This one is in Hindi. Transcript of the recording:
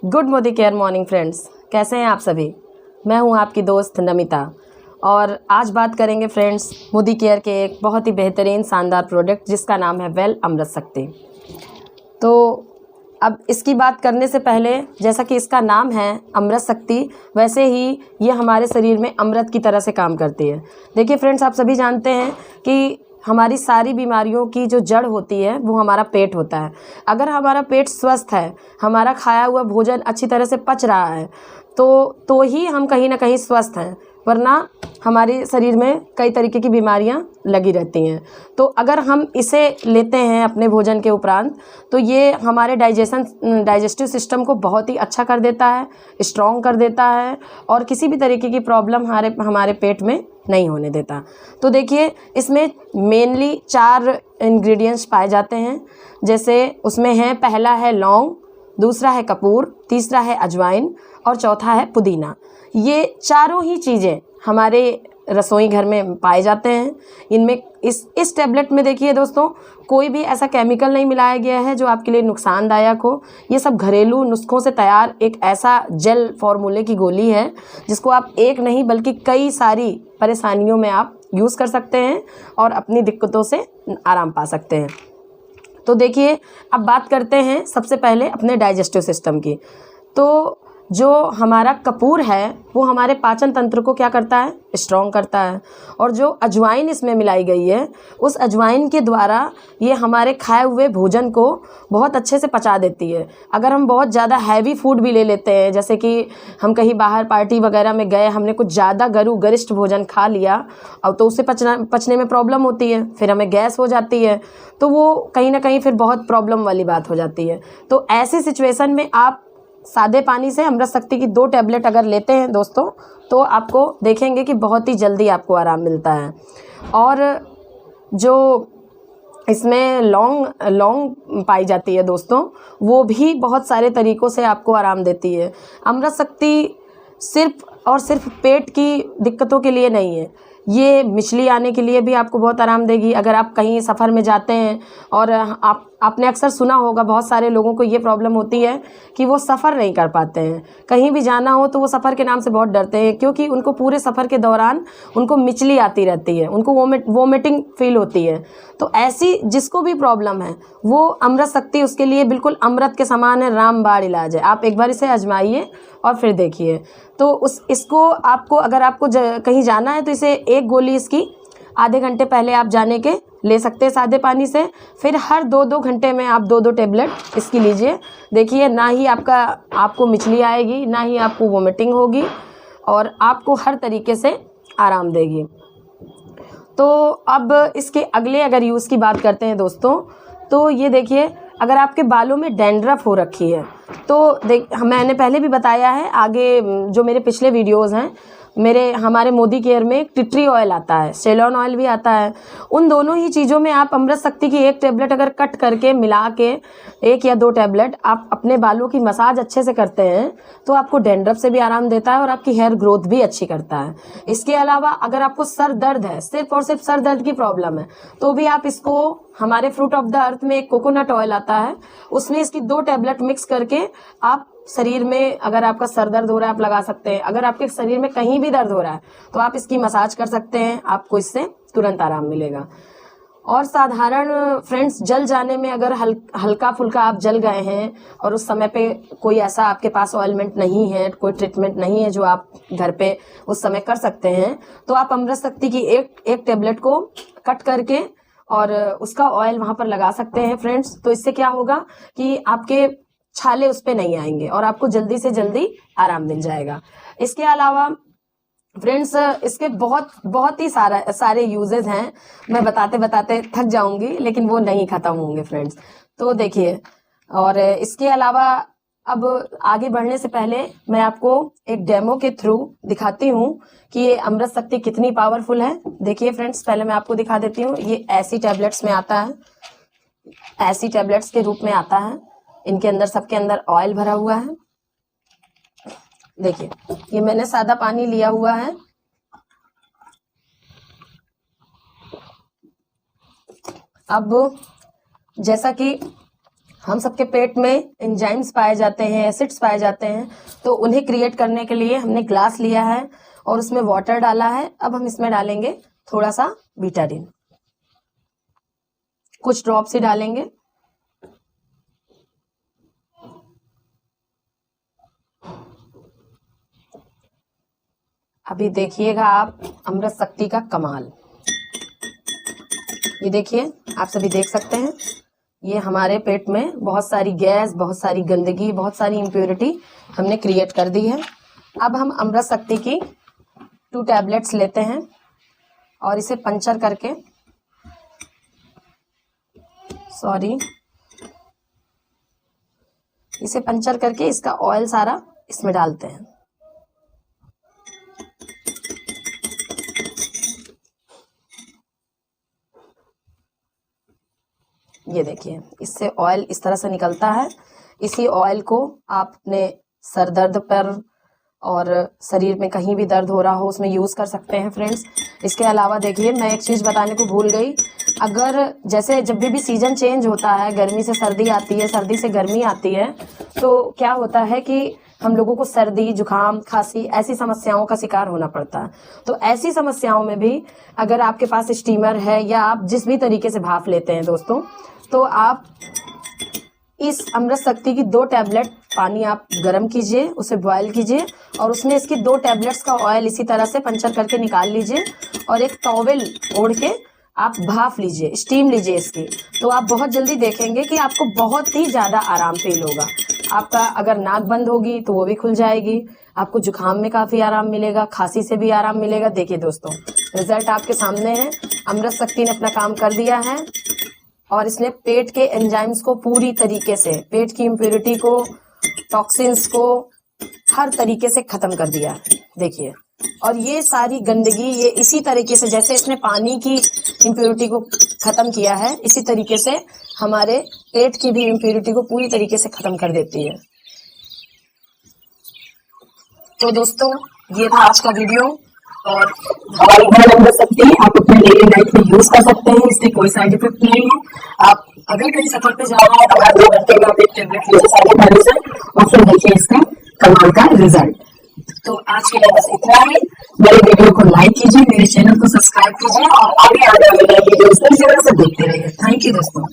Good Modi care morning friends, कैसे हैं आप सभी। मैं हूं आपकी दोस्त नमिता और आज बात करेंगे फ्रेंड्स मोदी केयर के एक बहुत ही बेहतरीन शानदार प्रोडक्ट जिसका नाम है वेल अमृत शक्ति। तो अब इसकी बात करने से पहले, जैसा कि इसका नाम है अमृत शक्ति, वैसे ही ये हमारे शरीर में अमृत की तरह से काम करती है। देखिए फ्रेंड्स, आप सभी जानते हैं कि हमारी सारी बीमारियों की जो जड़ होती है वो हमारा पेट होता है। अगर हमारा पेट स्वस्थ है, हमारा खाया हुआ भोजन अच्छी तरह से पच रहा है, तो ही हम कहीं ना कहीं स्वस्थ हैं, वरना हमारे शरीर में कई तरीके की बीमारियां लगी रहती हैं। तो अगर हम इसे लेते हैं अपने भोजन के उपरांत, तो ये हमारे डाइजेस्टिव सिस्टम को बहुत ही अच्छा कर देता है, स्ट्रॉन्ग कर देता है और किसी भी तरीके की प्रॉब्लम हमारे पेट में नहीं होने देता। तो देखिए, इसमें मेनली 4 इंग्रेडिएंट्स पाए जाते हैं। जैसे उसमें है, पहला है लौंग, दूसरा है कपूर, तीसरा है अजवाइन और चौथा है पुदीना। ये चारों ही चीज़ें हमारे रसोई घर में पाए जाते हैं। इनमें इस टैबलेट में देखिए दोस्तों, कोई भी ऐसा केमिकल नहीं मिलाया गया है जो आपके लिए नुकसानदायक हो। ये सब घरेलू नुस्खों से तैयार एक ऐसा जेल फॉर्मूले की गोली है जिसको आप एक नहीं बल्कि कई सारी परेशानियों में आप यूज़ कर सकते हैं और अपनी दिक्कतों से आराम पा सकते हैं। तो देखिए, अब बात करते हैं सबसे पहले अपने डाइजेस्टिव सिस्टम की। तो जो हमारा कपूर है वो हमारे पाचन तंत्र को क्या करता है, स्ट्रॉन्ग करता है। और जो अजवाइन इसमें मिलाई गई है, उस अजवाइन के द्वारा ये हमारे खाए हुए भोजन को बहुत अच्छे से पचा देती है। अगर हम बहुत ज़्यादा हैवी फूड भी ले लेते हैं, जैसे कि हम कहीं बाहर पार्टी वगैरह में गए, हमने कुछ ज़्यादा गरिष्ठ भोजन खा लिया, अब तो उसे पचने में प्रॉब्लम होती है, फिर हमें गैस हो जाती है, तो वो कहीं ना कहीं फिर बहुत प्रॉब्लम वाली बात हो जाती है। तो ऐसी सिचुएशन में आप सादे पानी से अमृत शक्ति की 2 टैबलेट अगर लेते हैं दोस्तों, तो आपको देखेंगे कि बहुत ही जल्दी आपको आराम मिलता है। और जो इसमें लौंग पाई जाती है दोस्तों, वो भी बहुत सारे तरीक़ों से आपको आराम देती है। अमृत शक्ति सिर्फ और सिर्फ पेट की दिक्कतों के लिए नहीं है, ये मिचली आने के लिए भी आपको बहुत आराम देगी। अगर आप कहीं सफ़र में जाते हैं और आपने अक्सर सुना होगा, बहुत सारे लोगों को ये प्रॉब्लम होती है कि वो सफ़र नहीं कर पाते हैं। कहीं भी जाना हो तो वो सफ़र के नाम से बहुत डरते हैं, क्योंकि उनको पूरे सफ़र के दौरान उनको मिचली आती रहती है, उनको वोमिटिंग फील होती है। तो ऐसी जिसको भी प्रॉब्लम है, वो अमृत शक्ति उसके लिए बिल्कुल अमृत के समान है, रामबाण इलाज है। आप एक बार इसे आजमाइए और फिर देखिए। तो इसको आपको, अगर आपको कहीं जाना है, तो इसे एक गोली इसकी आधे घंटे पहले आप जाने के ले सकते हैं सादे पानी से। फिर हर 2-2 घंटे में आप 2-2 टैबलेट इसकी लीजिए। देखिए, ना ही आपको मिचली आएगी, ना ही आपको वोमिटिंग होगी, और आपको हर तरीके से आराम देगी। तो अब इसके अगले अगर यूज़ की बात करते हैं दोस्तों, तो ये देखिए, अगर आपके बालों में डैंड्रफ हो रखी है, तो मैंने पहले भी बताया है, आगे जो मेरे पिछले वीडियोज़ हैं, हमारे मोदी केयर में टिटरी ऑयल आता है, सेलॉन ऑयल भी आता है। उन दोनों ही चीज़ों में आप अमृत शक्ति की 1 टैबलेट अगर कट करके मिला के 1 या 2 टैबलेट आप अपने बालों की मसाज अच्छे से करते हैं, तो आपको डैंड्रफ से भी आराम देता है और आपकी हेयर ग्रोथ भी अच्छी करता है। इसके अलावा अगर आपको सर दर्द है, सिर्फ और सिर्फ सर दर्द की प्रॉब्लम है, तो भी आप इसको, हमारे फ्रूट ऑफ द अर्थ में एक कोकोनट ऑयल आता है, उसमें इसकी 2 टैबलेट मिक्स करके आप शरीर में, अगर आपका सर दर्द हो रहा है आप लगा सकते हैं। अगर आपके शरीर में कहीं भी दर्द हो रहा है तो आप इसकी मसाज कर सकते हैं, आपको इससे तुरंत आराम मिलेगा। और साधारण फ्रेंड्स, जल जाने में अगर हल्का फुल्का आप जल गए हैं और उस समय पे कोई ऐसा आपके पास ऑइलमेंट नहीं है, कोई ट्रीटमेंट नहीं है जो आप घर पे उस समय कर सकते हैं, तो आप अमृत शक्ति की एक टैबलेट को कट करके और उसका ऑयल वहां पर लगा सकते हैं फ्रेंड्स। तो इससे क्या होगा कि आपके छाले उस पे नहीं आएंगे और आपको जल्दी से जल्दी आराम मिल जाएगा। इसके अलावा फ्रेंड्स, इसके बहुत ही सारे यूजेस हैं, मैं बताते बताते थक जाऊंगी, लेकिन वो नहीं खत्म होंगे फ्रेंड्स। तो देखिए, और इसके अलावा अब आगे बढ़ने से पहले मैं आपको एक डेमो के थ्रू दिखाती हूँ कि ये अमृत शक्ति कितनी पावरफुल है। देखिए फ्रेंड्स, पहले मैं आपको दिखा देती हूँ। ये ऐसी टैबलेट्स में आता है, ऐसी टैबलेट्स के रूप में आता है। इनके अंदर, सबके अंदर ऑयल भरा हुआ है। देखिए, ये मैंने सादा पानी लिया हुआ है। अब जैसा कि हम सबके पेट में एंजाइम्स पाए जाते हैं, एसिड्स पाए जाते हैं, तो उन्हें क्रिएट करने के लिए हमने ग्लास लिया है और उसमें वाटर डाला है। अब हम इसमें डालेंगे थोड़ा सा बीटाडीन, कुछ ड्रॉप्स ही डालेंगे। अभी देखिएगा आप अमृत शक्ति का कमाल। ये देखिए, आप सभी देख सकते हैं, ये हमारे पेट में बहुत सारी गैस, बहुत सारी गंदगी, बहुत सारी इम्प्योरिटी हमने क्रिएट कर दी है। अब हम अमृत शक्ति की 2 टैबलेट्स लेते हैं और इसे पंचर करके, इसे पंचर करके इसका ऑयल सारा इसमें डालते हैं। ये देखिए, इससे ऑयल इस तरह से निकलता है। इसी ऑयल को आप अपने सर दर्द पर और शरीर में कहीं भी दर्द हो रहा हो उसमें यूज़ कर सकते हैं फ्रेंड्स। इसके अलावा देखिए, मैं एक चीज़ बताने को भूल गई। अगर जैसे जब भी सीज़न चेंज होता है, गर्मी से सर्दी आती है, सर्दी से गर्मी आती है, तो क्या होता है कि हम लोगों को सर्दी, जुकाम, खांसी ऐसी समस्याओं का शिकार होना पड़ता है। तो ऐसी समस्याओं में भी अगर आपके पास स्टीमर है या आप जिस भी तरीके से भाप लेते हैं दोस्तों, तो आप इस अमृत शक्ति की 2 टैबलेट पानी आप गर्म कीजिए, उसे बॉयल कीजिए और उसमें इसकी 2 टैबलेट्स का ऑयल इसी तरह से पंचर करके निकाल लीजिए और एक टॉवेल ओढ़ के आप भाप लीजिए, स्टीम लीजिए इसकी। तो आप बहुत जल्दी देखेंगे कि आपको बहुत ही ज़्यादा आराम फील होगा। आपका अगर नाक बंद होगी तो वो भी खुल जाएगी, आपको जुकाम में काफ़ी आराम मिलेगा, खांसी से भी आराम मिलेगा। देखिए दोस्तों, रिजल्ट आपके सामने है। अमृत शक्ति ने अपना काम कर दिया है और इसने पेट के एंजाइम्स को पूरी तरीके से, पेट की इम्प्योरिटी को, टॉक्सिन्स को हर तरीके से खत्म कर दिया है। देखिए, और ये सारी गंदगी ये इसी तरीके से, जैसे इसने पानी की इम्प्योरिटी को खत्म किया है, इसी तरीके से हमारे पेट की भी इम्प्योरिटी को पूरी तरीके से खत्म कर देती है। तो दोस्तों, ये था आज का वीडियो और हमारी घर अमृत शक्ति आप अपने डेली लाइफ में यूज कर सकते हैं। इससे कोई साइड इफेक्ट नहीं है। आप अगर कहीं सफर पे जा रहे हैं तो 2 घंटे में आप एक टेबलेट लीजिए सारे खाने से और फिर देखिए इसका कमाल का रिजल्ट। तो आज के लिए बस इतना ही। मेरे वीडियो को लाइक कीजिए, मेरे चैनल को सब्सक्राइब कीजिए और आगे आने वाले वीडियोस को जरूर से देखते रहिए। थैंक यू दोस्तों।